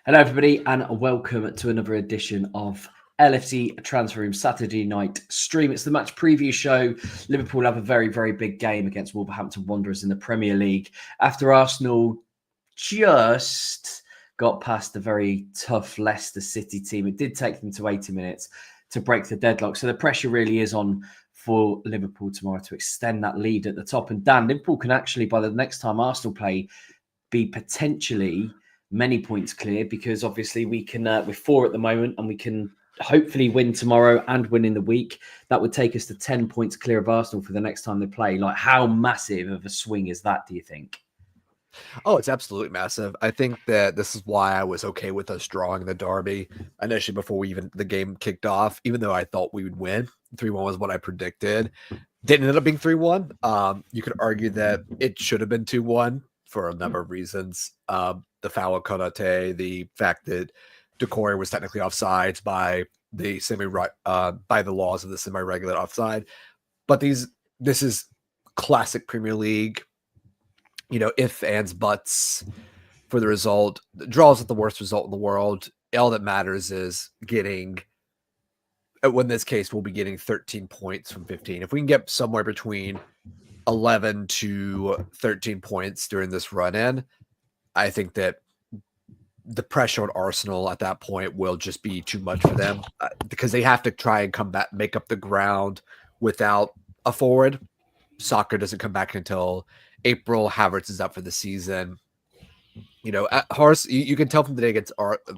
Hello, everybody, and welcome to another edition of LFC Transfer Room Saturday night stream. It's the match preview show. Liverpool have a very, very big game against Wolverhampton Wanderers in the Premier League after Arsenal just got past a very tough Leicester City team. It did take them to 80 minutes to break the deadlock. So the pressure really is on for Liverpool tomorrow to extend that lead at the top. And Dan, Liverpool can actually, by the next time Arsenal play, be potentially many points clear, because obviously we can we're 4 at the moment and we can hopefully win tomorrow and win in the week. That would take us to 10 points clear of Arsenal for the next time they play. Like, how massive of a swing is that, do you think? Oh, it's absolutely massive. I think that this is why I was okay with us drawing the derby initially before the game kicked off, even though I thought we would win. 3-1 was what I predicted. Didn't end up being 3-1. You could argue that it should have been 2-1 for a number of reasons. The foul of Konate, the fact that Decore was technically offsides by the by the laws of the semi-regular offside. But this is classic Premier League, if, ands, buts for the result. The draw is not the worst result in the world. All that matters is in this case, we'll be getting 13 points from 15. If we can get somewhere between 11 to 13 points during this run-in, I think that the pressure on Arsenal at that point will just be too much for them, because they have to try and come back, make up the ground without a forward. Soccer doesn't come back until April. Havertz is out for the season. At you can tell from the day against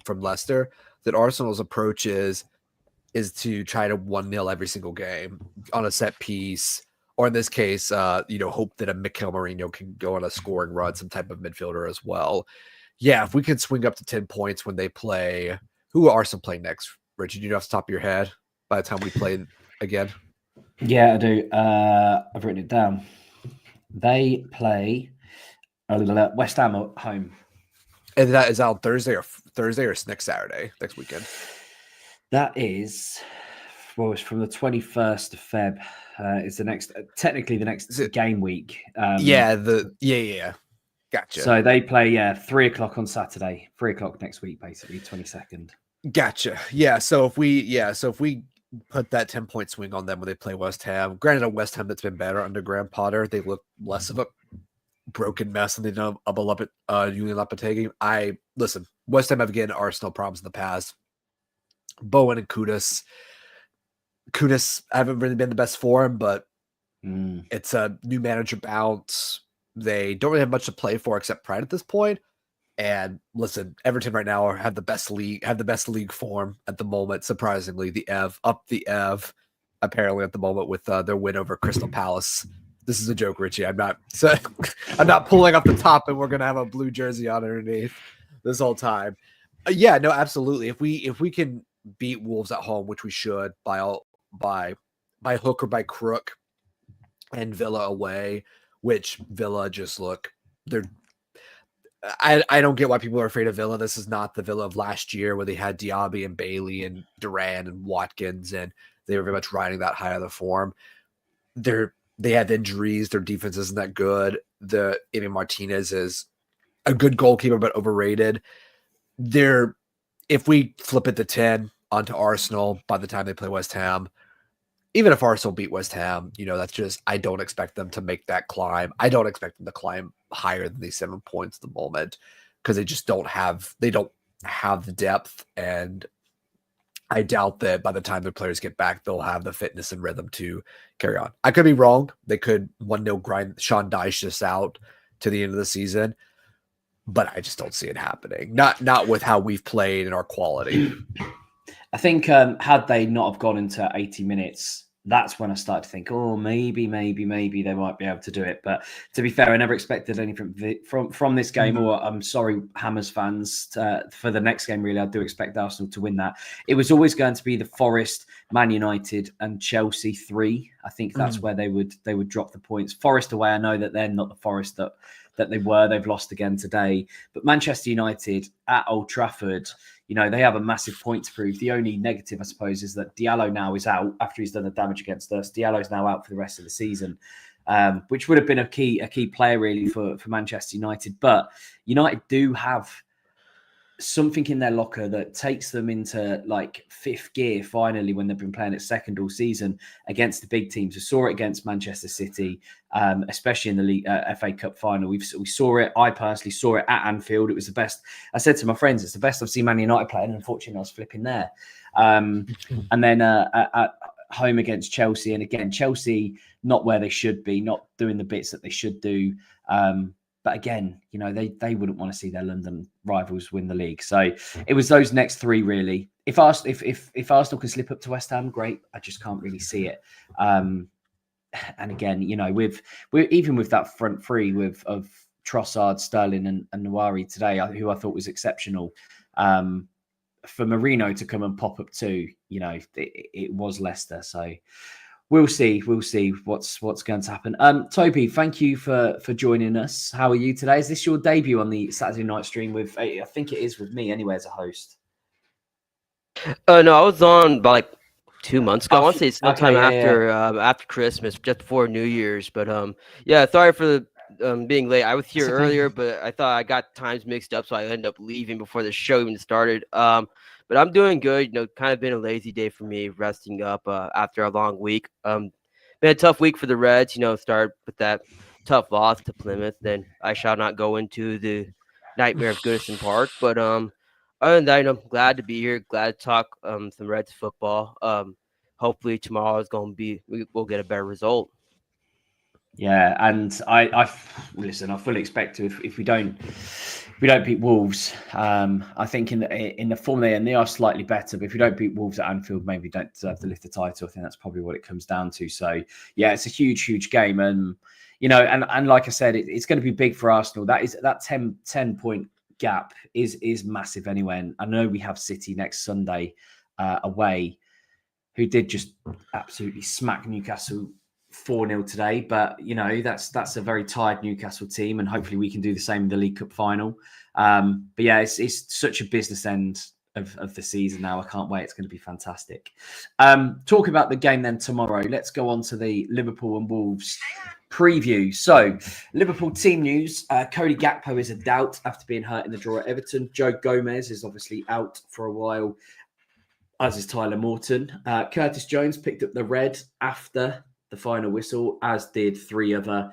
from Leicester that Arsenal's approach is to try to 1-0 every single game on a set piece, or in this case, hope that a Mikel Merino can go on a scoring run, some type of midfielder as well. Yeah, if we can swing up to 10 points when they play, who will Arsenal play next? Richard, you know off the top of your head by the time we play again? Yeah, I do. I've written it down. They play West Ham at home. And that is on Thursday or next Saturday, next weekend? That is, it's from the 21st of Feb. Is the next, technically the next game week. Yeah. Gotcha. So they play 3:00 on Saturday, 3:00 next week, basically 22nd. Gotcha. Yeah. So if we put that 10-point swing on them when they play West Ham, granted a West Ham that's been better under Graham Potter, they look less of a broken mess than they done Julian Lopetegui. Listen, West Ham have again Arsenal problems in the past. Bowen and Kudus haven't really been the best for him, but it's a new manager bounce. They don't really have much to play for except pride at this point. And listen, Everton right now have the best league form at the moment. Surprisingly, the Ev apparently at the moment with their win over Crystal Palace. This is a joke, Richie. I'm not pulling up the top and we're gonna have a blue jersey on underneath this whole time. Yeah, no, absolutely. If we can beat Wolves at home, which we should by hook or by crook, and Villa away, which Villa just I don't get why people are afraid of Villa. This is not the Villa of last year where they had Diaby and Bailey and Duran and Watkins, and they were very much riding that high of the form. They have injuries. Their defense isn't that good. Emi Martinez is a good goalkeeper, but overrated. If we flip it to 10 onto Arsenal by the time they play West Ham, even if Arsenal beat West Ham, that's just, I don't expect them to make that climb. I don't expect them to climb higher than these 7 points at the moment, because they just don't have the depth. And I doubt that by the time their players get back, they'll have the fitness and rhythm to carry on. I could be wrong. They could 1-0 grind Sean Dyche just out to the end of the season, but I just don't see it happening. Not with how we've played and our quality. I think had they not have gone into 80 minutes, that's when I started to think, oh, maybe they might be able to do it. But to be fair, I never expected anything from this game. Or I'm sorry, Hammers fans, for the next game, really, I do expect Arsenal to win that. It was always going to be the Forest, Man United and Chelsea 3. I think that's where they would drop the points. Forest away, I know that they're not the Forest that they were. They've lost again today. But Manchester United at Old Trafford, they have a massive point to prove. The only negative, I suppose, is that Diallo now is out after he's done the damage against us. Diallo's now out for the rest of the season, which would have been a key player really for Manchester United. But United do have something in their locker that takes them into like fifth gear finally when they've been playing at second all season against the big teams. We saw it against Manchester City, especially in the league, FA Cup final. We saw it. I personally saw it at Anfield. It was the best. I said to my friends, it's the best I've seen Man United play, and unfortunately I was flipping there. And then at home against Chelsea, and again, Chelsea not where they should be, not doing the bits that they should do. But again, you know, they wouldn't want to see their London rivals win the league. So it was those next three, really. If Arsenal can slip up to West Ham, great. I just can't really see it. And again, you know, we're even with that front three of Trossard, Sterling, and Nawari today, who I thought was exceptional. For Marino to come and pop up too, you know, it was Leicester. So we'll see what's going to happen. Toby, thank you for joining us. How are you today? Is this your debut on the Saturday night stream with? I think it is with me anyway as a host. No, I was on about like 2 months ago. I want to say sometime okay, after Christmas, just before New Year's. But yeah, sorry for being late. I was here earlier, but I thought I got times mixed up, so I ended up leaving before the show even started. But I'm doing good. You know, kind of been a lazy day for me, resting up after a long week. Been a tough week for the Reds. You know, start with that tough loss to Plymouth. Then I shall not go into the nightmare of Goodison Park. But other than that, I'm glad to be here. Glad to talk some Reds football. Hopefully tomorrow is going to be we'll get a better result. Yeah, and I listen. I fully expect to if we don't beat Wolves. I think in the form they are slightly better, but if we don't beat Wolves at Anfield, maybe we don't deserve to lift the title. I think that's probably what it comes down to. So yeah, it's a huge game, and you know, and like I said, it's going to be big for Arsenal. That 10 point gap is massive anyway. And I know we have City next Sunday away, who did just absolutely smack Newcastle 4-0 today, but you know that's a very tired Newcastle team, and hopefully we can do the same in the League Cup final. But yeah, it's such a business end of the season now. I can't wait. It's going to be fantastic. Talk about the game then tomorrow. Let's go on to the Liverpool and Wolves preview. So Liverpool team news: Cody Gakpo is a doubt after being hurt in the draw at Everton. Joe Gomez is obviously out for a while, as is Tyler Morton. Curtis Jones picked up the red after the final whistle, as did three other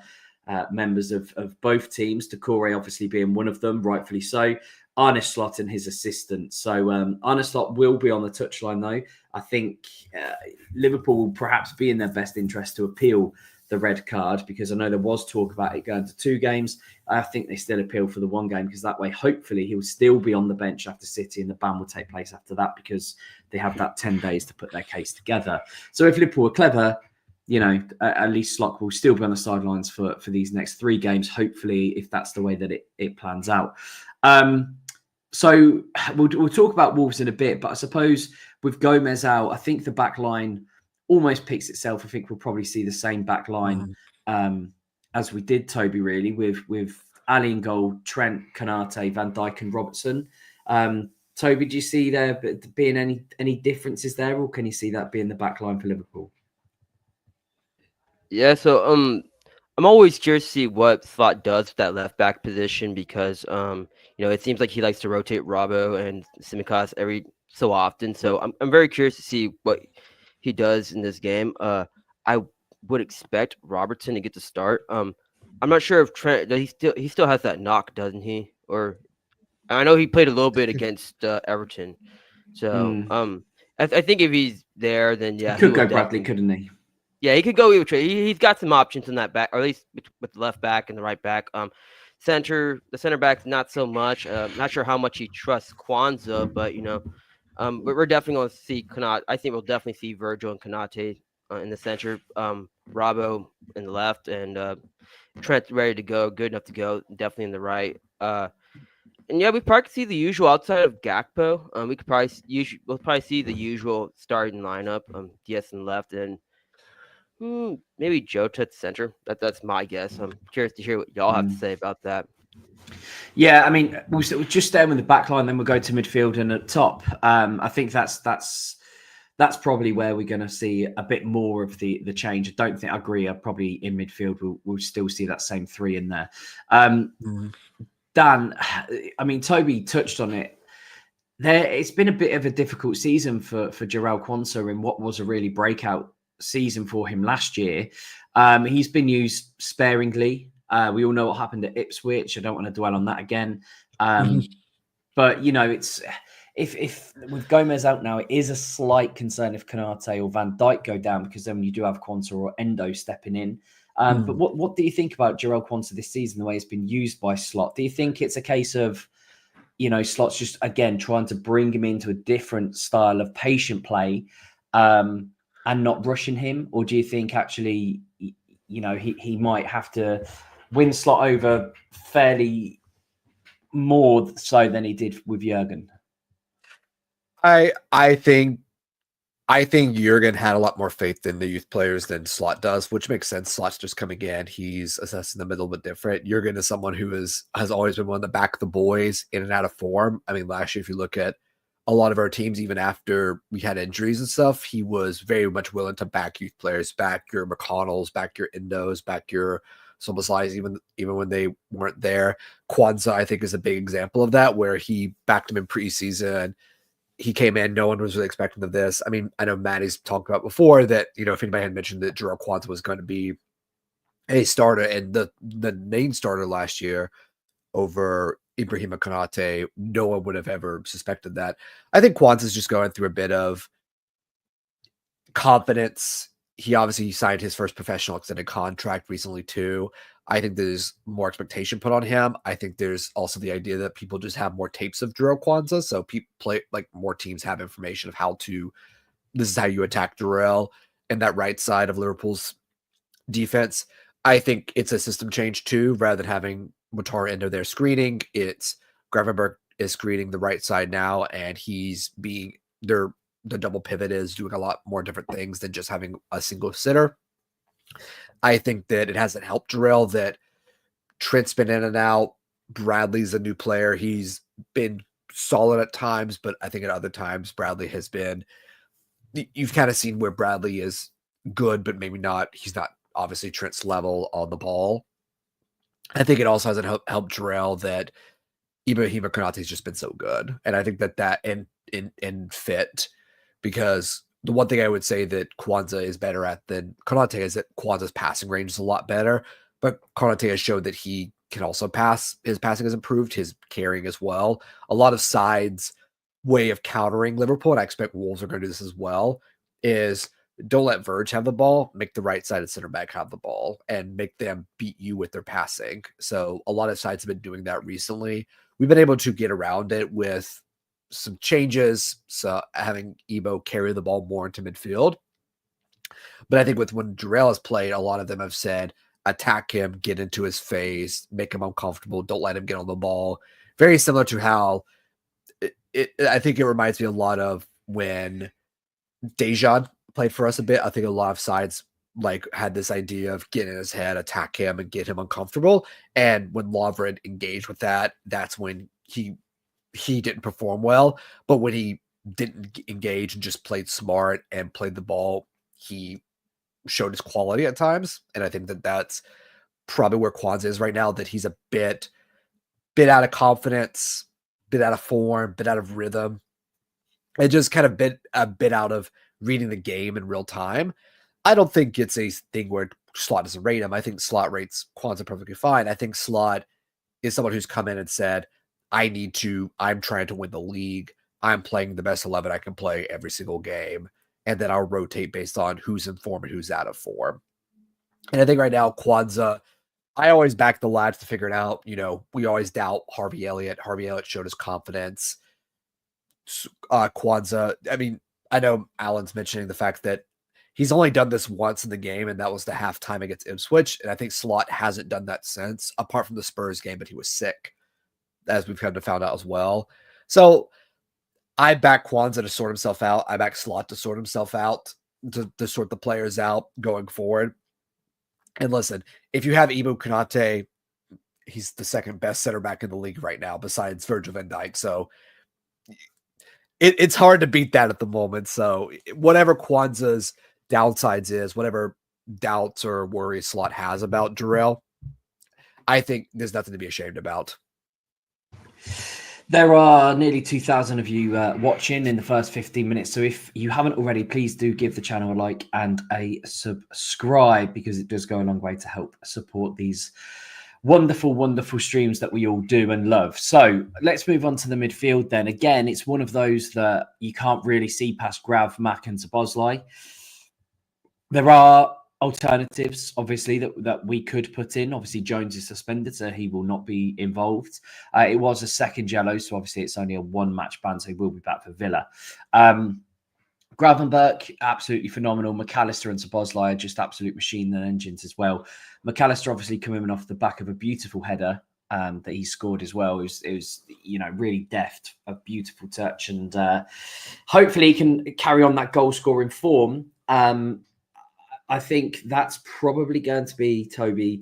members of both teams. Decore obviously being one of them, rightfully so. Arne Slot and his assistant. So Arne Slot will be on the touchline, though. I think Liverpool will perhaps be in their best interest to appeal the red card, because I know there was talk about it going to 2 games. I think they still appeal for the 1 game, because that way, hopefully, he'll still be on the bench after City, and the ban will take place after that, because they have that 10 days to put their case together. So if Liverpool are clever, you know, at least Slot will still be on the sidelines for these next 3 games, hopefully, if that's the way that it plans out. So we'll talk about Wolves in a bit, but I suppose with Gomez out, I think the back line almost picks itself. I think we'll probably see the same back line as we did, Toby, really, with Ali in goal, Trent, Konate, Van Dijk and Robertson. Toby, do you see there being any differences there, or can you see that being the back line for Liverpool? Yeah, so I'm always curious to see what Slot does with that left back position, because you know, it seems like he likes to rotate Robbo and Tsimikas every so often. So I'm very curious to see what he does in this game. I would expect Robertson to get the start. I'm not sure if Trent, he still has that knock, doesn't he? Or I know he played a little bit against Everton. So I think if he's there, then yeah, he could go Bradley, couldn't he? Yeah, he could go either way. He's got some options in that back, or at least with the left back and the right back. The center back, not so much. Not sure how much he trusts Quansah, but you know, but we're definitely going to see Konate. I think we'll definitely see Virgil and Konate in the center. Robbo in the left, and Trent ready to go, good enough to go, definitely in the right. And yeah, we probably see the usual outside of Gakpo. We'll probably see the usual starting lineup. Diaz in left, and maybe Jota at center. That's my guess. I'm curious to hear what y'all have to say about that. Yeah, I mean, we'll just stay with the back line, then we'll go to midfield and at top. I think that's probably where we're going to see a bit more of the change. I agree. Probably in midfield, we'll still see that same 3 in there. Dan, I mean, Toby touched on it. It's been a bit of a difficult season for Jarell Quansah in what was a really breakout season for him last year. He's been used sparingly. We all know what happened at Ipswich. I don't want to dwell on that again. But it's if with Gomez out now, it is a slight concern if Konate or Van Dijk go down, because then you do have Quansah or Endo stepping in. But what do you think about Jarell Quansah this season, the way it's been used by Slot? Do you think it's a case of Slot's just, again, trying to bring him into a different style of patient play and not rushing him? Or do you think actually, he might have to win Slot over fairly more so than he did with Jurgen? I think Jurgen had a lot more faith in the youth players than Slot does, which makes sense. Slot's just coming in. He's assessing the middle a bit different. Jurgen is someone who has always been one of the back of the boys, in and out of form. I mean, last year, if you look at a lot of our teams, even after we had injuries and stuff, he was very much willing to back youth players, back your McConnells, back your Endos, back your Soboslais, even when they weren't there. Quansah, I think, is a big example of that, where he backed him in preseason. He came in, no one was really expecting of this. I mean, I know Maddie's talked about before that, if anybody had mentioned that Jarell Quansah was going to be a starter and the main starter last year over Ibrahima Konate, no one would have ever suspected that. I think Quansah's just going through a bit of confidence. He obviously signed his first professional extended contract recently too. I think there's more expectation put on him. I think there's also the idea that people just have more tapes of Jarell Quansah, so people play, like, more teams have information of this is how you attack Jarell and that right side of Liverpool's defense. I think it's a system change too, rather than having Mutara Endo there screening. It's Gravenberg is screening the right side now, and he's being the double pivot is doing a lot more different things than just having a single sitter. I think that it hasn't helped Jarell that Trent's been in and out. Bradley's a new player. He's been solid at times, but I think at other times Bradley has been, you've kind of seen where Bradley is good, but maybe not. He's not obviously Trent's level on the ball. I think it also hasn't helped Jarell that Ibrahima Konate's just been so good. And I think that in fit, because the one thing I would say that Quansah is better at than Konate is that Quansah's passing range is a lot better, but Konate has showed that he can also pass. His passing has improved, his carrying as well. A lot of sides way of countering Liverpool, and I expect Wolves are going to do this as well, is don't let Verge have the ball, make the right side of center back have the ball, and make them beat you with their passing. So a lot of sides have been doing that recently. We've been able to get around it with some changes, so having Ebo carry the ball more into midfield. But I think with when Jarell has played, a lot of them have said, attack him, get into his face, make him uncomfortable, don't let him get on the ball. Very similar to how I think it reminds me a lot of when Dejan played for us a bit. I think a lot of sides had this idea of get in his head, attack him, and get him uncomfortable. And when Lovren engaged with that, that's when he didn't perform well. But when he didn't engage and just played smart and played the ball, he showed his quality at times. And I think that that's probably where Quansah is right now, that he's a bit out of confidence, bit out of form, bit out of rhythm, and just kind of a bit out of reading the game in real time. I don't think it's a thing where Slot doesn't rate him. I think Slot rates Quansah perfectly fine. I think Slot is someone who's come in and said, I'm trying to win the league. I'm playing the best 11 I can play every single game. And then I'll rotate based on who's in form and who's out of form. And I think right now, Quansah, I always back the lads to figure it out. We always doubt Harvey Elliott. Harvey Elliott showed his confidence. Quansah, I mean, I know Alan's mentioning the fact that he's only done this once in the game, and that was the halftime against Ipswich. And I think Slot hasn't done that since, apart from the Spurs game, but he was sick, as we've come to find out as well. So I back Quansah to sort himself out. I back Slot to sort himself out, to sort the players out going forward. And listen, if you have Ibu Konate, he's the second best center back in the league right now, besides Virgil van Dijk. So it's hard to beat that at the moment. So whatever Quansah's downsides is, whatever doubts or worries Slot has about Jarell, I think there's nothing to be ashamed about. There are nearly 2,000 of you watching in the first 15 minutes. So if you haven't already, please do give the channel a like and a subscribe, because it does go a long way to help support these wonderful, wonderful streams that we all do and love. So let's move on to the midfield then. Again, it's one of those that you can't really see past Grav, Mack and Szoboszlai. There are alternatives, obviously, that we could put in. Obviously, Jones is suspended, so he will not be involved. It was a second yellow, so obviously it's only a one-match ban, so he will be back for Villa. Gravenberch, absolutely phenomenal. McAllister and Szoboszlai are just absolute machine and engines as well. McAllister obviously coming off the back of a beautiful header that he scored as well. It was really deft, a beautiful touch, and hopefully he can carry on that goal-scoring form. I think that's probably going to be, Toby,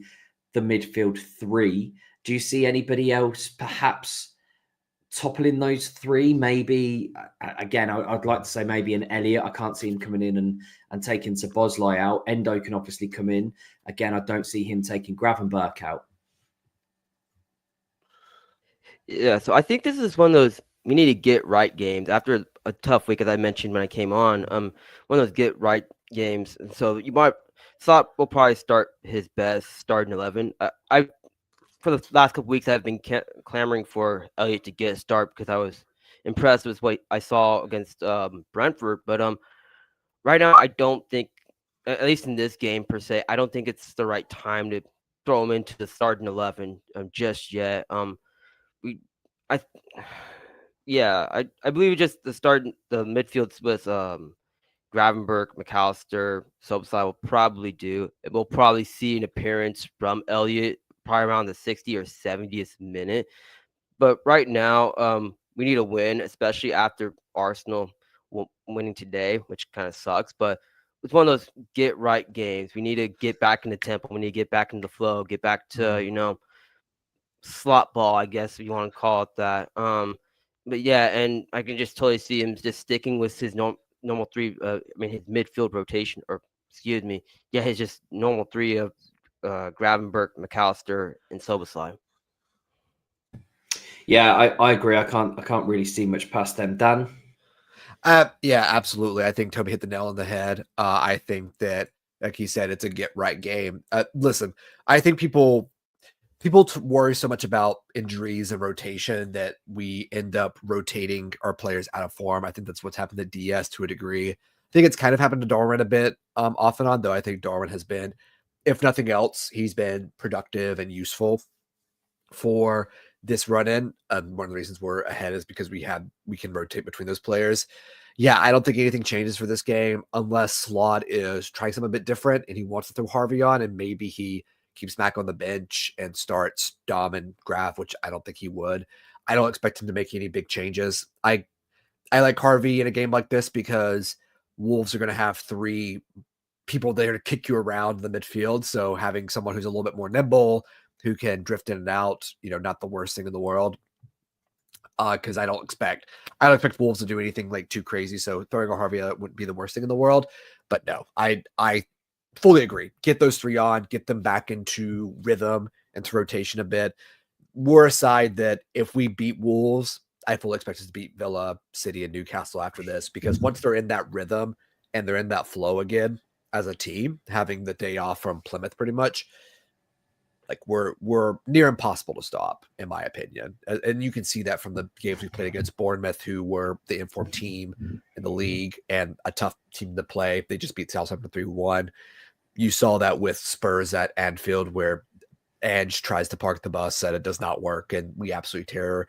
the midfield three. Do you see anybody else perhaps toppling those three? Maybe, again, I'd like to say maybe an Elliott. I can't see him coming in and taking Szoboszlai out. Endo can obviously come in. Again, I don't see him taking Gravenberch out. Yeah, so I think this is one of those we need to get right games after a tough week, as I mentioned when I came on. One of those get right games, and so you might thought will probably start his best starting 11. I for the last couple weeks I've been clamoring for Elliott to get a start because I was impressed with what I saw against Brentford. But right now I don't think, at least in this game per se, I don't think it's the right time to throw him into the starting 11 just yet. I believe just the midfield with Gravenberch, McAllister, Szoboszlai will probably do. We'll probably see an appearance from Elliott probably around the 60th or 70th minute. But right now, we need a win, especially after Arsenal winning today, which kind of sucks. But it's one of those get right games. We need to get back in the tempo. We need to get back in the flow, get back to, slot ball, I guess if you want to call it that. But yeah, and I can just totally see him just sticking with his normal three. His midfield rotation, or excuse me, yeah, his just normal three of Gravenberch, McAllister, and Szoboszlai. Yeah, I agree. I can't really see much past them. Dan? Yeah, absolutely. I think Toby hit the nail on the head. I think that, like he said, it's a get right game. Listen, I think people worry so much about injuries and rotation that we end up rotating our players out of form. I think that's what's happened to DS to a degree. I think it's kind of happened to Darwin a bit off and on, though. I think Darwin has been, if nothing else, he's been productive and useful for this run-in. One of the reasons we're ahead is because we can rotate between those players. Yeah, I don't think anything changes for this game unless Slot is trying something a bit different and he wants to throw Harvey on, and maybe he keeps Mac on the bench and starts Dom and Graf, which I don't think he would. I don't expect him to make any big changes. I like Harvey in a game like this because Wolves are going to have three people there to kick you around the midfield. So having someone who's a little bit more nimble, who can drift in and out, not the worst thing in the world. Because I don't expect Wolves to do anything like too crazy. So throwing a Harvey wouldn't be the worst thing in the world. But no, I fully agree. Get those three on, get them back into rhythm and to rotation a bit. We're aside that if we beat Wolves, I fully expect us to beat Villa, City, and Newcastle after this, because once they're in that rhythm and they're in that flow again as a team, having the day off from Plymouth pretty much, like we're near impossible to stop, in my opinion. And you can see that from the games we played against Bournemouth, who were the informed team in the league and a tough team to play. They just beat Southampton 3-1. You saw that with Spurs at Anfield, where Ange tries to park the bus and it does not work, and we absolutely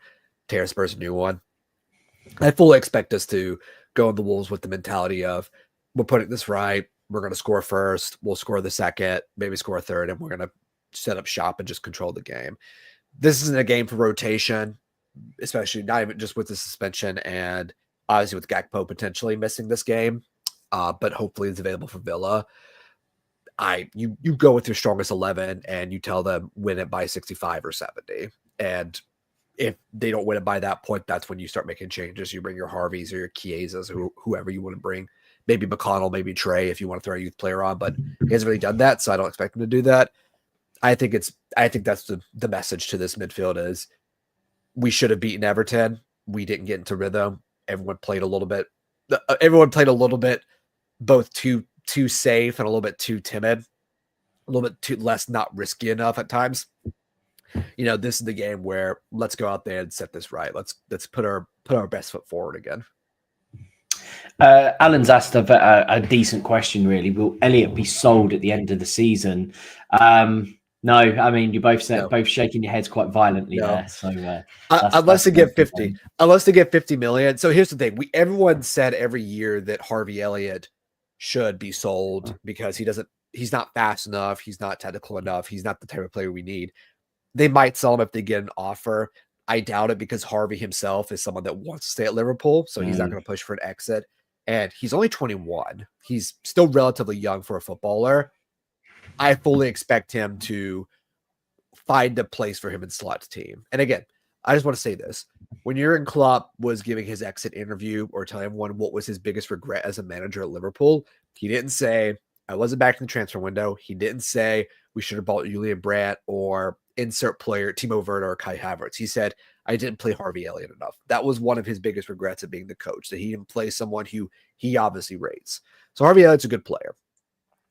tear Spurs a new one. I fully expect us to go in the Wolves with the mentality of, we're putting this right, we're going to score first, we'll score the second, maybe score a third, and we're going to set up shop and just control the game. This isn't a game for rotation, especially not even just with the suspension and obviously with Gakpo potentially missing this game, but hopefully it's available for Villa. You go with your strongest 11 and you tell them win it by 65 or 70. And if they don't win it by that point, that's when you start making changes. You bring your Harveys or your Chiesas, whoever you want to bring. Maybe McConnell, maybe Trey, if you want to throw a youth player on, but he hasn't really done that, so I don't expect him to do that. I think that's the message to this midfield is we should have beaten Everton. We didn't get into rhythm. Everyone played a little bit. Everyone played a little bit, both too safe and a little bit too timid, a little bit too less not risky enough at times. This is the game where let's go out there and set this right. Let's put our best foot forward again. Alan's asked a decent question, really. Will Elliott be sold at the end of the season? No, I mean, you both said both shaking your heads quite violently there. So unless they get 50, unless they get 50 million. So here's the thing: everyone said every year that Harvey Elliott should be sold because he's not fast enough, he's not technical enough, he's not the type of player we need. They might sell him if they get an offer. I doubt it because Harvey himself is someone that wants to stay at Liverpool, so he's not going to push for an exit. And he's only 21. He's still relatively young for a footballer. I fully expect him to find a place for him in Slot's team. And again, I just want to say this. When Jurgen Klopp was giving his exit interview or telling everyone what was his biggest regret as a manager at Liverpool, he didn't say, I wasn't back in the transfer window. He didn't say we should have bought Julian Brandt or insert player Timo Werner or Kai Havertz. He said, I didn't play Harvey Elliott enough. That was one of his biggest regrets of being the coach, that he didn't play someone who he obviously rates. So Harvey Elliott's a good player.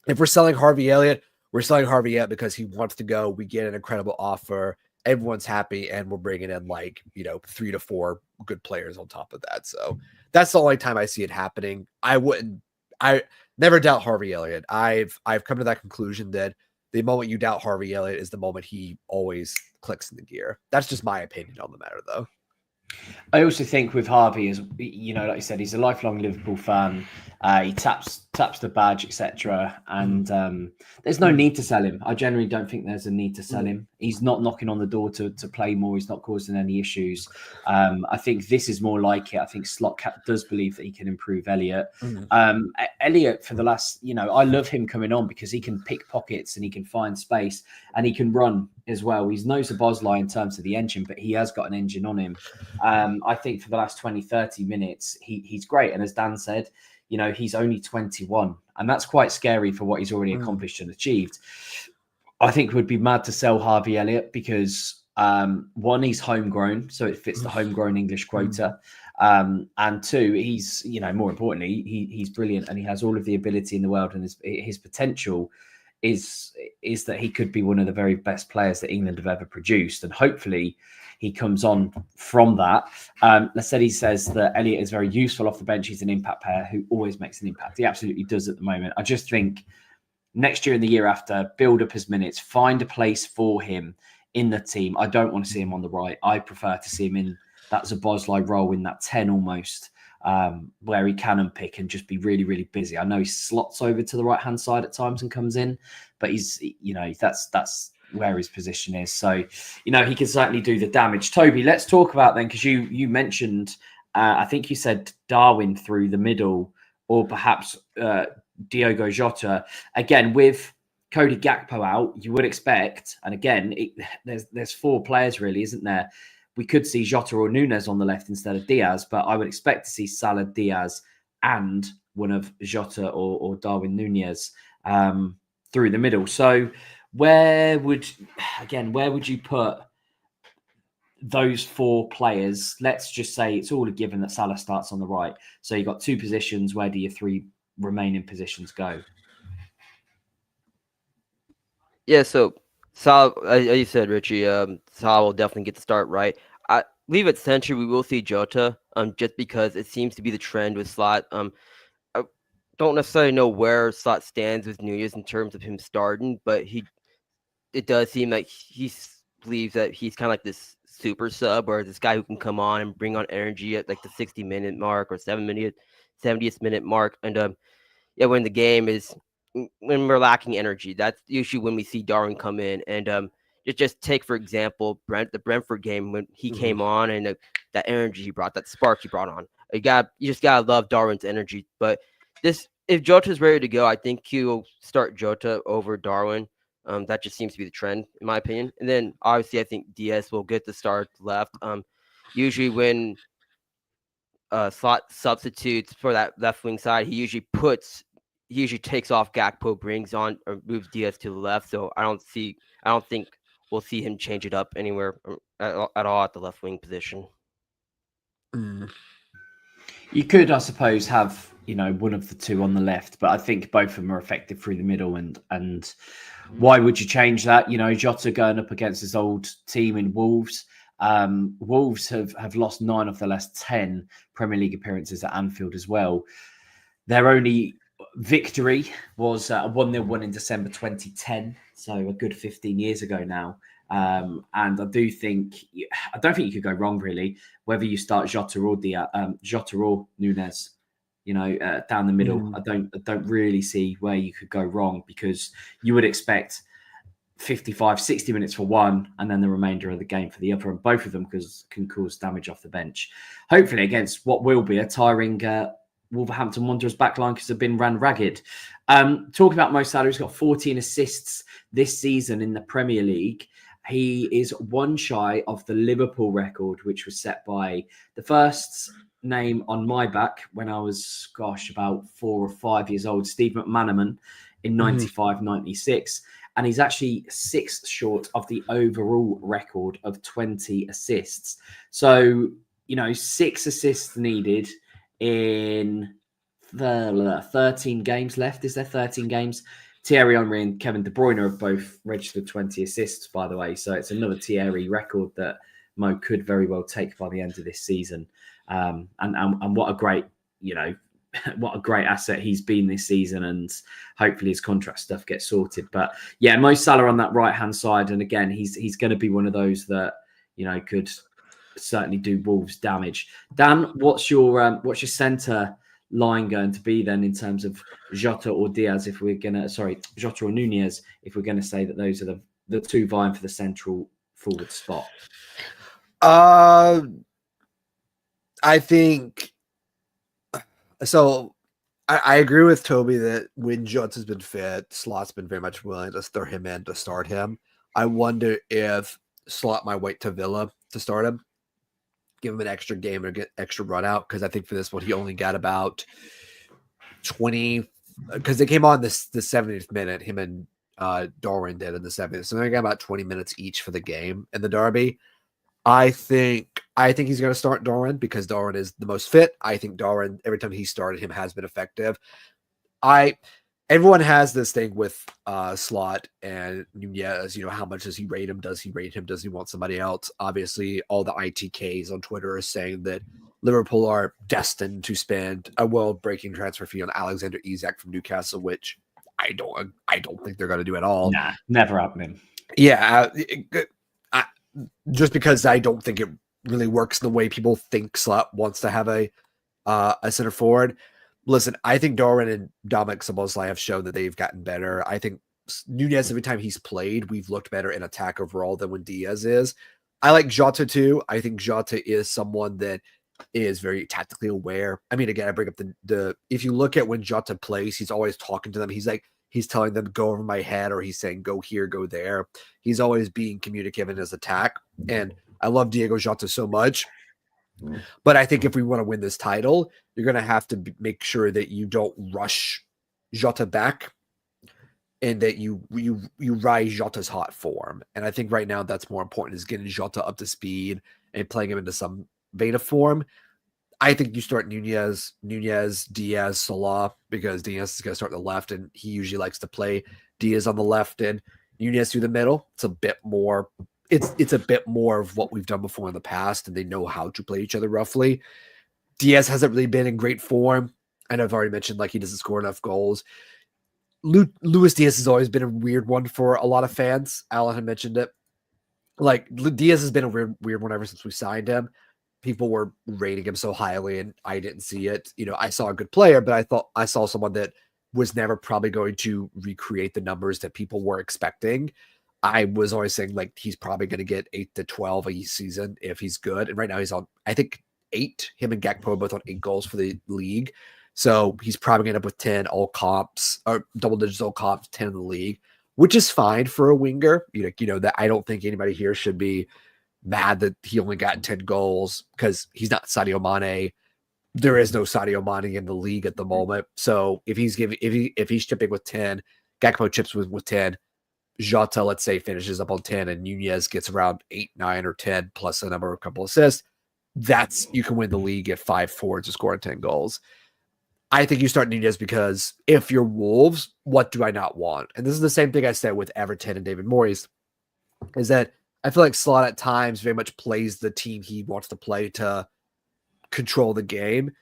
If we're selling Harvey Elliott, we're selling Harvey Elliott because he wants to go. We get an incredible offer. Everyone's happy, and we're bringing in 3 to 4 good players on top of that. So that's the only time I see it happening. I never doubt Harvey Elliott. I've come to that conclusion that the moment you doubt Harvey Elliott is the moment he always clicks in the gear. That's just my opinion on the matter, though. I also think with Harvey, as like you said, he's a lifelong Liverpool fan. He taps the badge, etc. And there's no need to sell him. I generally don't think there's a need to sell him. He's not knocking on the door to play more. He's not causing any issues. I think this is more like it. I think Slot does believe that he can improve Elliott. Elliott, for the last, I love him coming on because he can pick pockets and he can find space and he can run as well. He's no Szoboszlai in terms of the engine, but he has got an engine on him. I think for the last 20, 30 minutes, he's great. And as Dan said, he's only 21, and that's quite scary for what he's already accomplished and achieved. I think it would be mad to sell Harvey Elliott because one, he's homegrown, so it fits the homegrown English quota. And two, he's, more importantly, he's brilliant and he has all of the ability in the world, and his potential is that he could be one of the very best players that England have ever produced. And hopefully he comes on from that. He says that Elliott is very useful off the bench. He's an impact player who always makes an impact. He absolutely does at the moment. I just think next year and the year after, build up his minutes, find a place for him in the team. I don't want to see him on the right. I prefer to see him in that Szoboszlai role, in that 10 almost, where he can unpick and just be really, really busy. I know he slots over to the right-hand side at times and comes in, but he's, that's where his position is. So, he can certainly do the damage. Toby, let's talk about then, because you mentioned, I think you said Darwin through the middle, or perhaps Diogo Jota. Again, with Cody Gakpo out, you would expect, and again, there's 4 players really, isn't there? We could see Jota or Nunez on the left instead of Diaz, but I would expect to see Salah, Diaz, and one of Jota or Darwin Nunez through the middle. So where would you put those 4 players? Let's just say it's all a given that Salah starts on the right. So you've got 2 positions. Where do your 3 remaining positions go? Yeah, so Salah, as you said, Richie, Salah will definitely get the start right. I leave at center, we will see Jota, just because it seems to be the trend with Slot. I don't necessarily know where Slot stands with Nunez in terms of him starting, but it does seem like he believes that he's kind of like this super sub, or this guy who can come on and bring on energy at like the 60-minute mark or 70th minute mark. And when the game is, when we're lacking energy, that's usually when we see Darwin come in. And just take, for example, the Brentford game when he came on, and that energy he brought, that spark he brought on. You just gotta love Darwin's energy. But if Jota's ready to go, I think he'll start Jota over Darwin. That just seems to be the trend, in my opinion. And then obviously I think Diaz will get the start left. Usually when Slot substitutes for that left wing side, he usually takes off Gakpo, brings on or moves Diaz to the left. So I don't think we'll see him change it up anywhere at all at the left wing position. You could, I suppose, have one of the two on the left, but I think both of them are effective through the middle. And why would you change that? Jota going up against his old team in Wolves. Wolves have lost 9 of the last 10 Premier League appearances at Anfield as well. Their only victory was a 1-0 win in December 2010, so a good 15 years ago now. And I don't think you could go wrong really, whether you start Jota or Nunez, down the middle. I don't really see where you could go wrong, because you would expect 55, 60 minutes for one, and then the remainder of the game for the other, and both of them can cause damage off the bench. Hopefully against what will be a tiring Wolverhampton Wanderers backline, because they've been ran ragged. Talking about Mo Salah, he's got 14 assists this season in the Premier League. He is one shy of the Liverpool record, which was set by the first name on my back when I was, about 4 or 5 years old, Steve McManaman, in 95-96. And he's actually 6th short of the overall record of 20 assists. So, 6 assists needed in 13 games left. Is there 13 games? Thierry Henry and Kevin De Bruyne have both registered 20 assists, by the way. So it's another Thierry record that Mo could very well take by the end of this season. And what a great, what a great asset he's been this season. And hopefully his contract stuff gets sorted. But yeah, Mo Salah on that right-hand side. And again, he's going to be one of those that, could certainly do Wolves damage. Dan, what's your centre line going to be then in terms of Jota or Diaz, if we're going to, Jota or Nunez, if we're going to say that those are the two vying for the central forward spot? I think so. I agree with Toby that when Jota's been fit, Slot's been very much willing to throw him in to start him. I wonder if Slot might wait to Villa to start him, give him an extra game or get extra run out, because I think for this one he only got about 20, because they came on the 70th minute, him and Darwin did in the 70th, so they got about 20 minutes each for the game in the derby. I think he's going to start Darwin because Darwin is the most fit. I think Darwin, every time he started him, has been effective. Everyone has this thing with Slot and Nunez, how much does he rate him? Does he rate him? Does he want somebody else? Obviously, all the ITKs on Twitter are saying that Liverpool are destined to spend a world-breaking transfer fee on Alexander Isak from Newcastle, which I don't think they're going to do at all. Nah, never happening. Yeah, just because I don't think it really works the way people think Slot wants to have a center forward. Listen, I think Darwin and Dominic Szoboszlai have shown that they've gotten better. I think Nunez, every time he's played, we've looked better in attack overall than when Diaz is. I like Jota too. I think Jota is someone that is very tactically aware. I mean, again, I bring up the if you look at when Jota plays, he's always talking to them. He's telling them, go over my head, or he's saying, go here, go there. He's always being communicative in his attack. And I love Diego Jota so much. But I think if we want to win this title, you're going to have to make sure that you don't rush Jota back and that you ride Jota's hot form. And I think right now that's more important, is getting Jota up to speed and playing him into some beta form. I think you start Nunez, Diaz, Salah, because Diaz is going to start on the left, and he usually likes to play Diaz on the left and Nunez through the middle. It's a bit more of what we've done before in the past, and they know how to play each other roughly. Diaz hasn't really been in great form, and I've already mentioned he doesn't score enough goals. Luis Diaz has always been a weird one for a lot of fans. Alan had mentioned it. Diaz has been a weird one ever since we signed him. People were rating him so highly, and I didn't see it. I saw a good player, but I thought I saw someone that was never probably going to recreate the numbers that people were expecting. I was always saying he's probably going to get 8 to 12 a season if he's good. And right now he's on, I think, 8. Him and Gakpo are both on 8 goals for the league. So he's probably going to end up with 10 all comps, or double digits all comps, 10 in the league, which is fine for a winger. That I don't think anybody here should be mad that he only got 10 goals, because he's not Sadio Mane. There is no Sadio Mane in the league at the moment. So if he's chipping with 10, Gakpo chips with 10, Jota, let's say, finishes up on 10 and Nunez gets around 8, 9, or 10 plus a number of couple assists, you can win the league if 5 forwards are scoring 10 goals. I think you start Nunez because if you're Wolves, what do I not want? And this is the same thing I said with Everton and David Moyes, is that I feel like Slot at times very much plays the team he wants to play to control the game.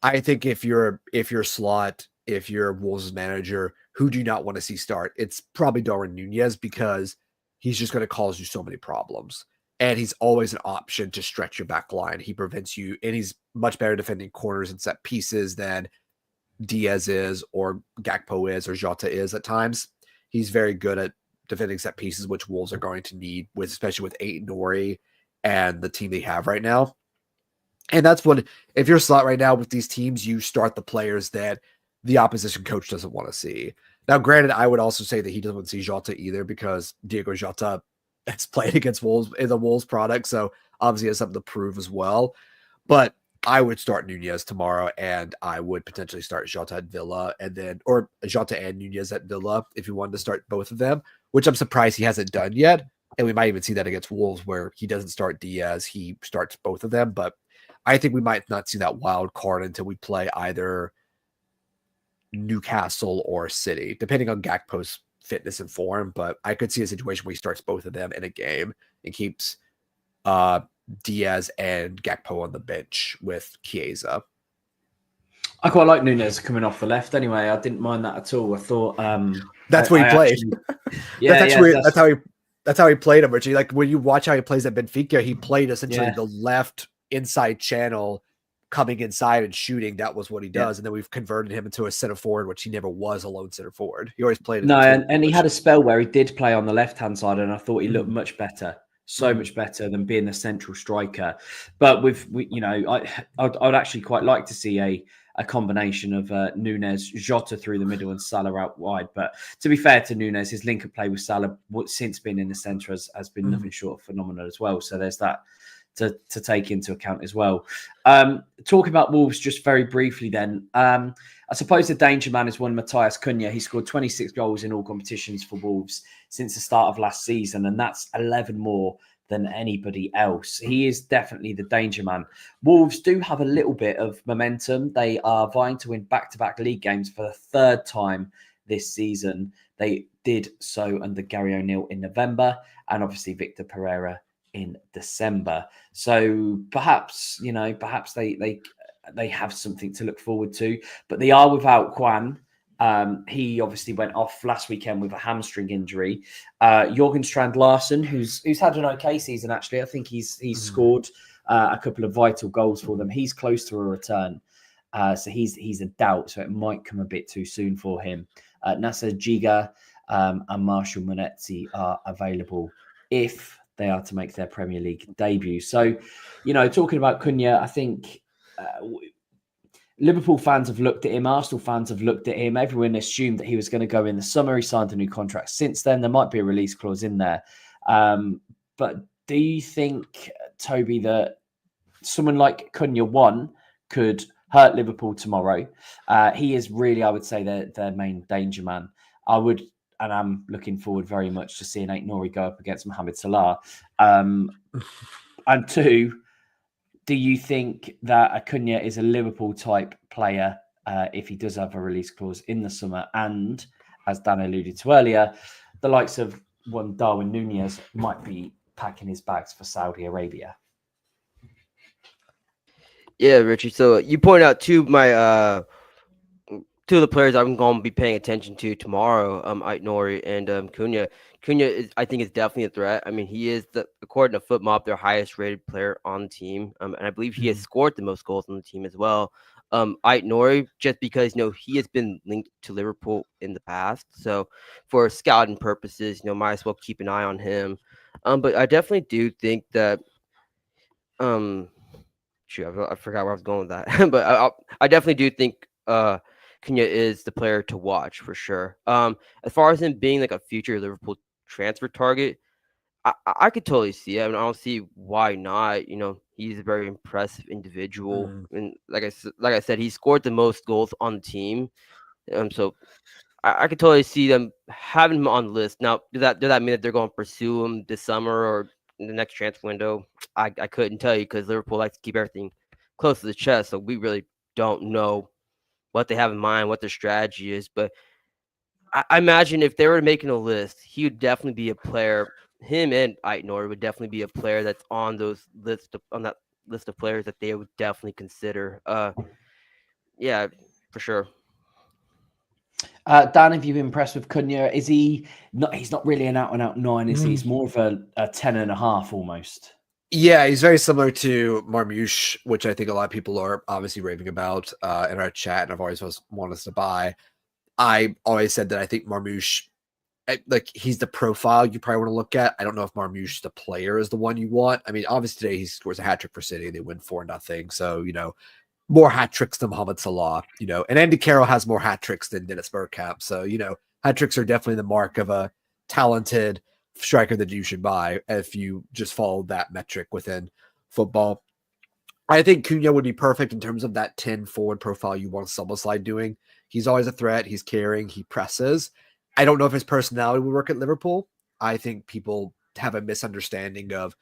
I think if you're Slot, if you're Wolves' manager, who do you not want to see start? It's probably Darwin Nunez because he's just going to cause you so many problems. And he's always an option to stretch your back line. He prevents you, and he's much better defending corners and set pieces than Diaz is, or Gakpo is, or Jota is at times. He's very good at defending set pieces, which Wolves are going to need, especially with Aït-Nouri and the team they have right now. And that's what, if you're Slot right now with these teams, you start the players that the opposition coach doesn't want to see. Now, granted, I would also say that he doesn't want to see Jota either, because Diego Jota has played against Wolves in the Wolves product, so obviously has something to prove as well. But I would start Nunez tomorrow, and I would potentially start Jota at Villa, or Jota and Nunez at Villa if you wanted to start both of them, which I'm surprised he hasn't done yet. And we might even see that against Wolves, where he doesn't start Diaz, he starts both of them. But I think we might not see that wild card until we play either Newcastle or City, depending on Gakpo's fitness and form. But I could see a situation where he starts both of them in a game and keeps Diaz and Gakpo on the bench with Chiesa. I quite like Nunez coming off the left anyway. I didn't mind that at all. I thought that's where he played. That's how he played him, Richie. Like when you watch how he plays at Benfica, he played essentially the left inside channel, coming inside and shooting. That was what he does. And then we've converted him into a center forward, which he never was a lone center forward. He always played. And he had a spell where he did play on the left-hand side, and I thought he looked much better. So much better than being the central striker. But I'd actually quite like to see a combination of Nunez, Jota through the middle, and Salah out wide. But to be fair to Nunez, his link-up play with Salah since being in the centre has been nothing short of phenomenal as well. So there's that to take into account as well. Talking about Wolves just very briefly then, I suppose the danger man is one Matthias Cunha. He scored 26 goals in all competitions for Wolves since the start of last season, and that's 11 more than anybody else. He is definitely the danger man. Wolves do have a little bit of momentum. They are vying to win back-to-back league games for the third time this season. They did so under Gary O'Neill in November, and obviously Victor Pereira in December. So perhaps they have something to look forward to, but they are without Quan. He obviously went off last weekend with a hamstring injury. Jorgen Strand Larsen, who's had an okay season, actually. I think he's scored a couple of vital goals for them. He's close to a return. So he's a doubt. So it might come a bit too soon for him. Nasser Giga and Marshall Munetzi are available if they are to make their Premier League debut. So, talking about Cunha, I think Liverpool fans have looked at him. Arsenal fans have looked at him. Everyone assumed that he was going to go in the summer. He signed a new contract since then. There might be a release clause in there. But do you think, Toby, that someone like Cunha, one, could hurt Liverpool tomorrow? He is really, I would say, their main danger man. And I'm looking forward very much to seeing Aït-Nouri go up against Mohamed Salah. And two, do you think that Acuna is a Liverpool-type player if he does have a release clause in the summer? And, as Dan alluded to earlier, the likes of one Darwin Nunez might be packing his bags for Saudi Arabia. Yeah, Richie. So you point out two of the players I'm going to be paying attention to tomorrow, Aït-Nouri and Cunha. Cunha, I think, is definitely a threat. I mean, he is, according to FootMob, their highest-rated player on the team, and I believe he has scored the most goals on the team as well. Aït-Nouri, just because he has been linked to Liverpool in the past, so for scouting purposes, might as well keep an eye on him. But I definitely do think that, I forgot where I was going with that, but I definitely do think Cunha is the player to watch for sure. As far as him being like a future Liverpool transfer target, I could totally see it. I mean, I don't see why not. He's a very impressive individual, and like I said, he scored the most goals on the team. So I could totally see them having him on the list. Now, does that mean that they're going to pursue him this summer or in the next transfer window? I couldn't tell you because Liverpool likes to keep everything close to the chest, so we really don't know what they have in mind, what their strategy is. But I imagine if they were making a list, he would definitely be a player. Him and Aitnor would definitely be a player that's on that list of players that they would definitely consider. Yeah, for sure. Dan, have you been impressed with Cunha? Is he not? He's not really an out and out 9, is he? He's more of a 10.5 almost. Yeah, he's very similar to Marmouche, which I think a lot of people are obviously raving about in our chat, and I've always wanted us to buy. I always said that I think Marmouche, like, he's the profile you probably want to look at. I don't know if Marmouche, the player, is the one you want. I mean, obviously today he scores a hat trick for City. They win 4-0. So, more hat tricks than Mohamed Salah, and Andy Carroll has more hat tricks than Dennis Bergkamp. So, hat tricks are definitely the mark of a talented striker that you should buy if you just follow that metric within football. I think Cunha would be perfect in terms of that 10 forward profile you want Szoboszlai doing. He's always a threat. He's carrying. He presses. I don't know if his personality would work at Liverpool. I think people have a misunderstanding of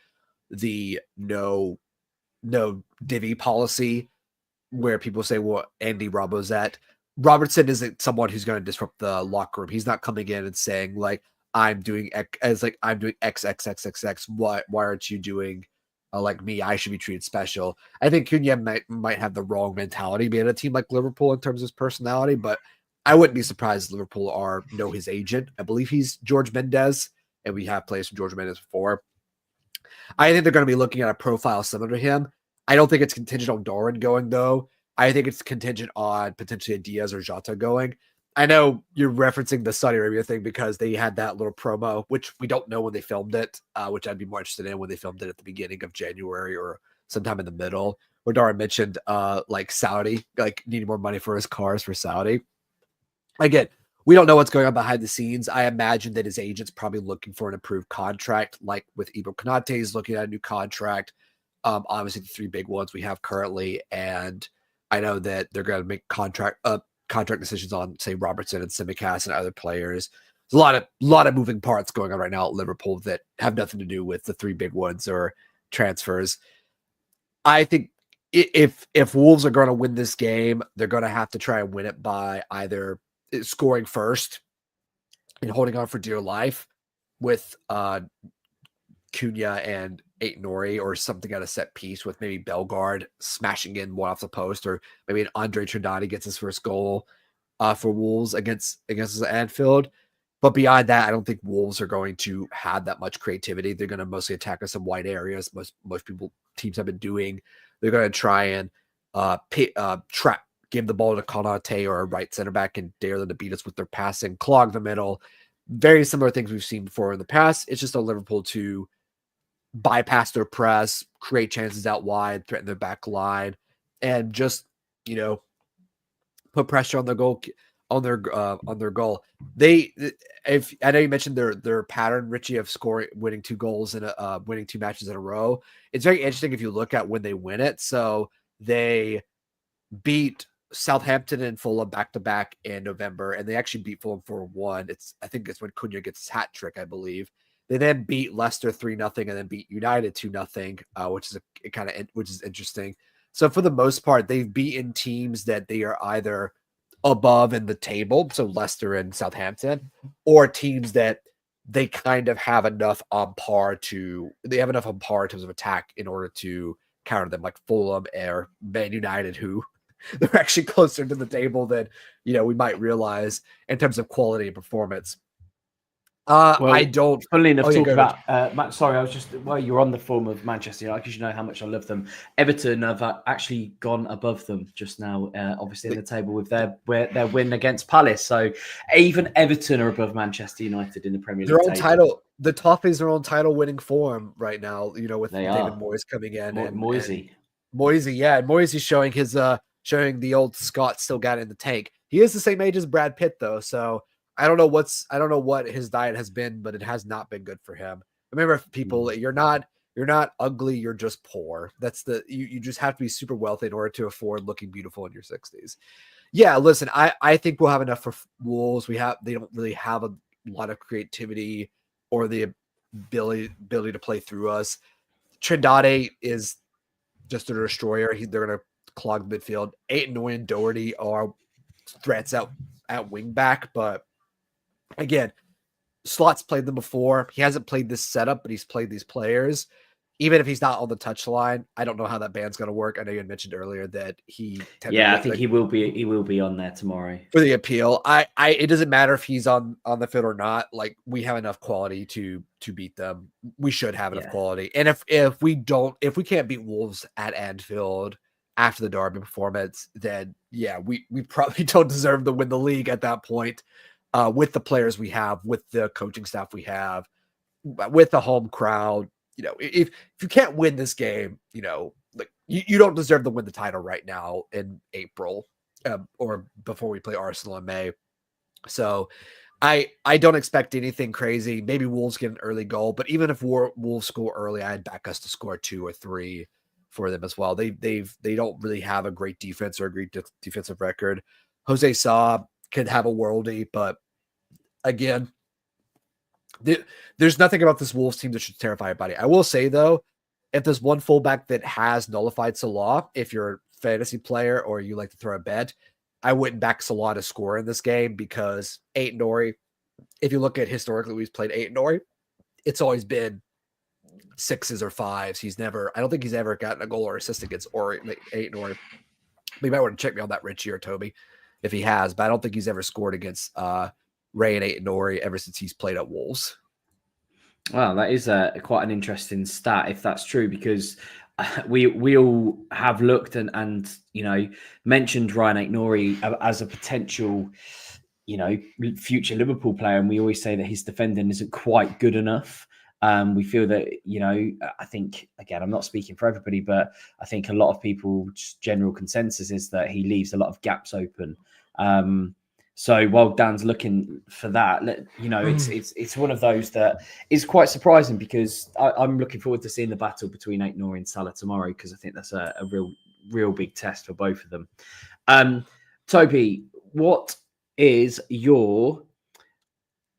the no divvy policy where people say, well, Andy Robertson isn't someone who's going to disrupt the locker room. He's not coming in and saying, like, I'm doing X, X, X, X, X. Why aren't you doing like me? I should be treated special. I think Cunha might have the wrong mentality being a team like Liverpool in terms of his personality, but I wouldn't be surprised if Liverpool know his agent. I believe he's George Mendes, and we have players from George Mendes before. I think they're going to be looking at a profile similar to him. I don't think it's contingent on Darwin going, though. I think it's contingent on potentially a Diaz or Jota going. I know you're referencing the Saudi Arabia thing because they had that little promo, which we don't know when they filmed it, which I'd be more interested in when they filmed it at the beginning of January or sometime in the middle, where Darwin mentioned like Saudi, like needing more money for his cars for Saudi. Again, we don't know what's going on behind the scenes. I imagine that his agent's probably looking for an improved contract, like with Ibro Konate is looking at a new contract. Obviously, the three big ones we have currently, and I know that they're going to make contract decisions on, say, Robertson and Tsimikas and other players. There's a lot of moving parts going on right now at Liverpool that have nothing to do with the three big ones or transfers. I think if Wolves are going to win this game, they're going to have to try and win it by either scoring first and holding on for dear life with Cunha and Aitnori, or something at a set piece with maybe Bellegarde smashing in one off the post, or maybe an Andre Trinidadi gets his first goal for Wolves against Anfield. But beyond that, I don't think Wolves are going to have that much creativity. They're going to mostly attack us in wide areas. Most teams have been doing. They're going to try and trap, give the ball to Konate or a right center back and dare them to beat us with their passing, clog the middle. Very similar things we've seen before in the past. It's just a Liverpool to bypass their press, create chances out wide, threaten their back line, and just, put pressure on their goal, on their goal. If I know you mentioned their pattern, Richie, of winning 2 goals and winning 2 matches in a row. It's very interesting if you look at when they win it. So they beat Southampton and Fulham back-to-back in November, and they actually beat Fulham 4-1. I think it's when Cunha gets his hat trick, I believe. They then beat Leicester 3-0 and then beat United 2-0, which is interesting. So for the most part, they've beaten teams that they are either above in the table, so Leicester and Southampton, or teams that they kind of have enough on par in terms of attack in order to counter them, like Fulham or Man United, who they're actually closer to the table than we might realize in terms of quality and performance. I don't. Funnily enough, talk about Matt. Sorry, I was just you're on the form of Manchester United, because you know how much I love them. Everton have actually gone above them just now, obviously in the table with their win against Palace. So even Everton are above Manchester United in the Premier League. Their own title. The Toffees are on title-winning form right now. With David Moyes coming in and Moisey, yeah, Moisey showing the old Scot still got it in the tank. He is the same age as Brad Pitt, though, so. I don't know what his diet has been, but it has not been good for him. Remember, people, you're not ugly, you're just poor. That's you just have to be super wealthy in order to afford looking beautiful in your 60s. Yeah, listen, I think we'll have enough for Wolves. They don't really have a lot of creativity or the ability to play through us. Trindade is just a destroyer. They're going to clog the midfield. Aït-Nouri and Doherty are threats at wing back, but again, Slot's played them before. He hasn't played this setup, but he's played these players. Even if he's not on the touchline, I don't know how that band's going to work. I know you had mentioned earlier that I think he will be. He will be on there tomorrow for the appeal. It doesn't matter if he's on the field or not. Like, we have enough quality to beat them. We should have enough quality. And if we can't beat Wolves at Anfield after the Derby performance, then we probably don't deserve to win the league at that point. With the players we have, with the coaching staff we have, with the home crowd, if you can't win this game, like you don't deserve to win the title right now in April or before we play Arsenal in May. So I don't expect anything crazy. Maybe Wolves get an early goal, but even if Wolves score early, I'd back us to score 2 or 3 for them as well. They don't really have a great defense or a great defensive record. Jose Sa could have a worldie, but again, there's nothing about this Wolves team that should terrify everybody. I will say, though, if there's one fullback that has nullified Salah, if you're a fantasy player or you like to throw a bet, I wouldn't back Salah to score in this game because Aït-Nouri, if you look at historically, we've played Aït-Nouri, it's always been 6s or 5s. I don't think he's ever gotten a goal or assist against Aït-Nouri. You might want to check me on that, Richie or Toby, if he has, but I don't think he's ever scored against Ray and Aït-Nouri ever since he's played at Wolves. Well, that is quite an interesting stat if that's true, because we all have looked and mentioned Ryan Aït-Nouri as a potential future Liverpool player, and we always say that his defending isn't quite good enough. We feel that I think, again, I'm not speaking for everybody, but I think a lot of people's general consensus is that he leaves a lot of gaps open. So while Dan's looking for that, it's one of those that is quite surprising, because I'm looking forward to seeing the battle between Aït-Nouri and Salah tomorrow, because I think that's a real big test for both of them. Toby, what is your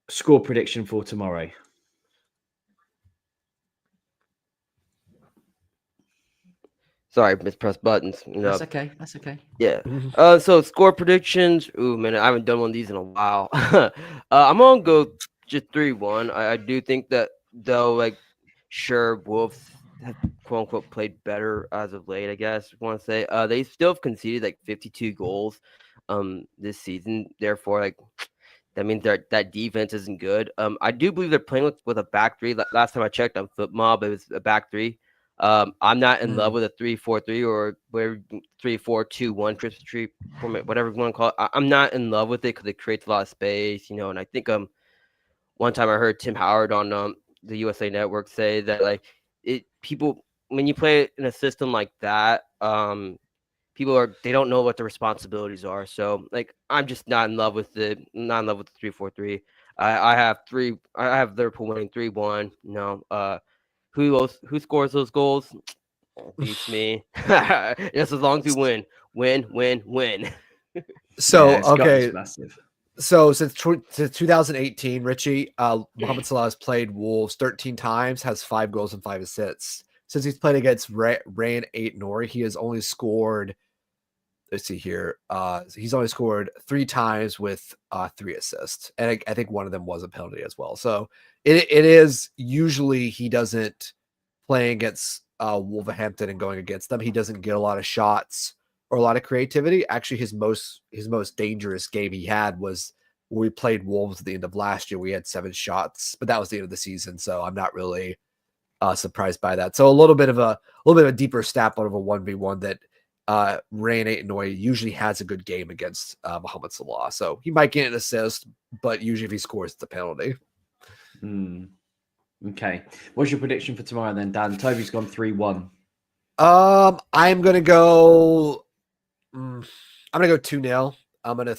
score prediction for tomorrow? Sorry, mispressed buttons. That's okay. That's okay. Yeah. So score predictions. Ooh, man, I haven't done one of these in a while. I'm gonna go just 3-1. I do think that, though, sure, Wolves have quote unquote played better as of late, I guess I want to say. They still have conceded 52 goals this season. Therefore, that means that defense isn't good. I do believe they're playing with a back three. Last time I checked on FootMob, it was a back three. I'm not in love with a 3-4-3 or whatever 3-4-2-1 Christmas tree format, whatever you want to call it. I'm not in love with it because it creates a lot of space, and I think one time I heard Tim Howard on the USA Network say that people, when you play in a system like that, they don't know what the responsibilities are. So I'm just not in love with the 3-4-3. I have Liverpool winning 3-1. Who scores those goals? Beats me. Just as long as we win. So okay. Massive. So since 2018, Richie, Mohamed Salah has played Wolves 13 times, has 5 goals and 5 assists. Since he's played against Ray and Aït-Nouri, he has only scored. Let's see here. He's only scored 3 times with 3 assists, and I think one of them was a penalty as well. So it is usually he doesn't play against Wolverhampton and going against them. He doesn't get a lot of shots or a lot of creativity. Actually, his most dangerous game he had was when we played Wolves at the end of last year. We had 7 shots, but that was the end of the season, so I'm not really surprised by that. So a little bit of a deeper stat out of a 1v1 that Ray and Aït-Nouri usually has a good game against Mohamed Salah. So he might get an assist, but usually if he scores, it's a penalty. Okay. What's your prediction for tomorrow then, Dan? Toby's gone 3-1. I'm gonna go 2-0. I'm gonna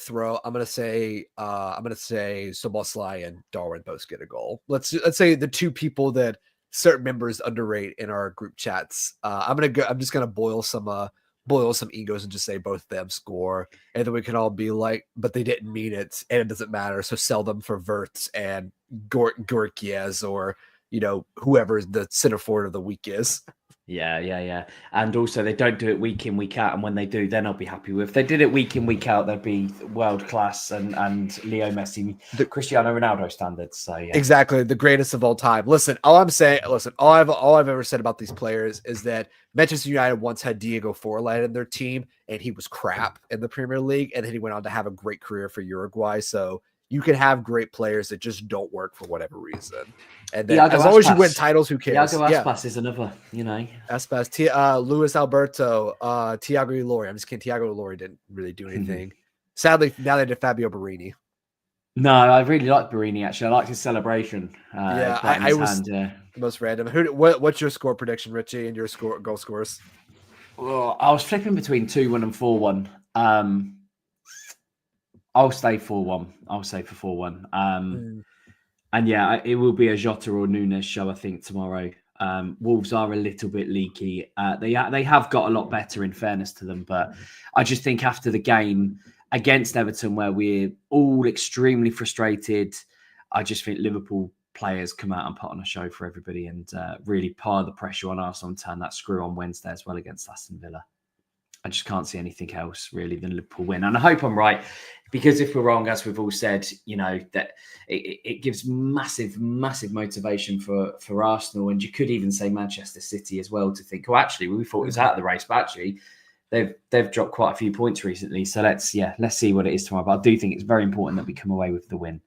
say Szoboszlai and Darwin both get a goal. Let's say the two people that certain members underrate in our group chats. I'm just gonna boil some boil some egos and just say both of them score, and then we can all be like, but they didn't mean it, and it doesn't matter. So sell them for Verts and Gorkiez, or whoever the center forward of the week is. Yeah. And also, they don't do it week in, week out. And when they do, then I'll be happy with. If they did it week in, week out, they'd be world class and Leo Messi, Cristiano Ronaldo standards. So yeah, exactly, the greatest of all time. All I've ever said about these players is that Manchester United once had Diego Forlan in their team, and he was crap in the Premier League, and then he went on to have a great career for Uruguay. So you can have great players that just don't work for whatever reason. And then as long as you win titles, who cares? Thiago Aspas is another, Aspas, Luis Alberto, Thiago Ilori. I'm just kidding. Thiago Ilori didn't really do anything. Sadly, now they did Fabio Barini. No, I really like Barini, actually. I liked his celebration. I was the most random. What's your score prediction, Richie, and your goal scores? Well, I was flipping between 2-1 and 4-1. I'll stay 4-1. I'll say for 4-1. And yeah, it will be a Jota or Nunez show, I think, tomorrow. Wolves are a little bit leaky. They have got a lot better, in fairness to them. But I just think after the game against Everton, where we're all extremely frustrated, I just think Liverpool players come out and put on a show for everybody and really pile the pressure on Arsenal and turn that screw on Wednesday as well against Aston Villa. I just can't see anything else really than Liverpool win. And I hope I'm right, because if we're wrong, as we've all said, that it gives massive, massive motivation for Arsenal. And you could even say Manchester City as well, to think, oh, actually, we thought it was out of the race, but actually they've dropped quite a few points recently. So let's see what it is tomorrow. But I do think it's very important that we come away with the win.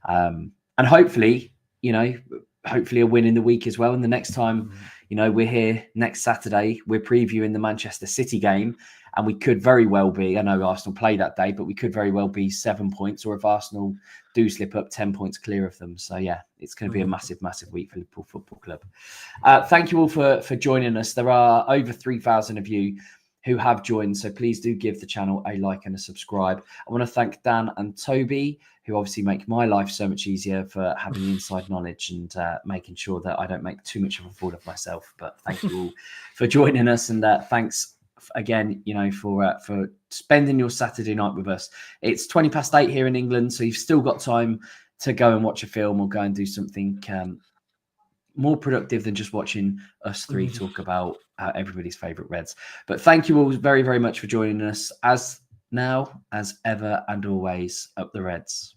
And hopefully a win in the week as well. And the next time, we're here next Saturday, we're previewing the Manchester City game, and we could very well be, I know Arsenal play that day, but we could very well be 7 points, or if Arsenal do slip up, 10 points clear of them. So yeah, it's going to be a massive, massive week for Liverpool Football Club. Thank you all for joining us. There are over 3,000 of you who have joined, so please do give the channel a like and a subscribe. I want to thank Dan and Toby, who obviously make my life so much easier, for having the inside knowledge and making sure that I don't make too much of a fool of myself. But thank you all for joining us, and thanks again, for spending your Saturday night with us. It's 8:20 here in England, so you've still got time to go and watch a film or go and do something more productive than just watching us three talk about everybody's favourite Reds. But thank you all very, very much for joining us. As now, as ever, and always, up the Reds.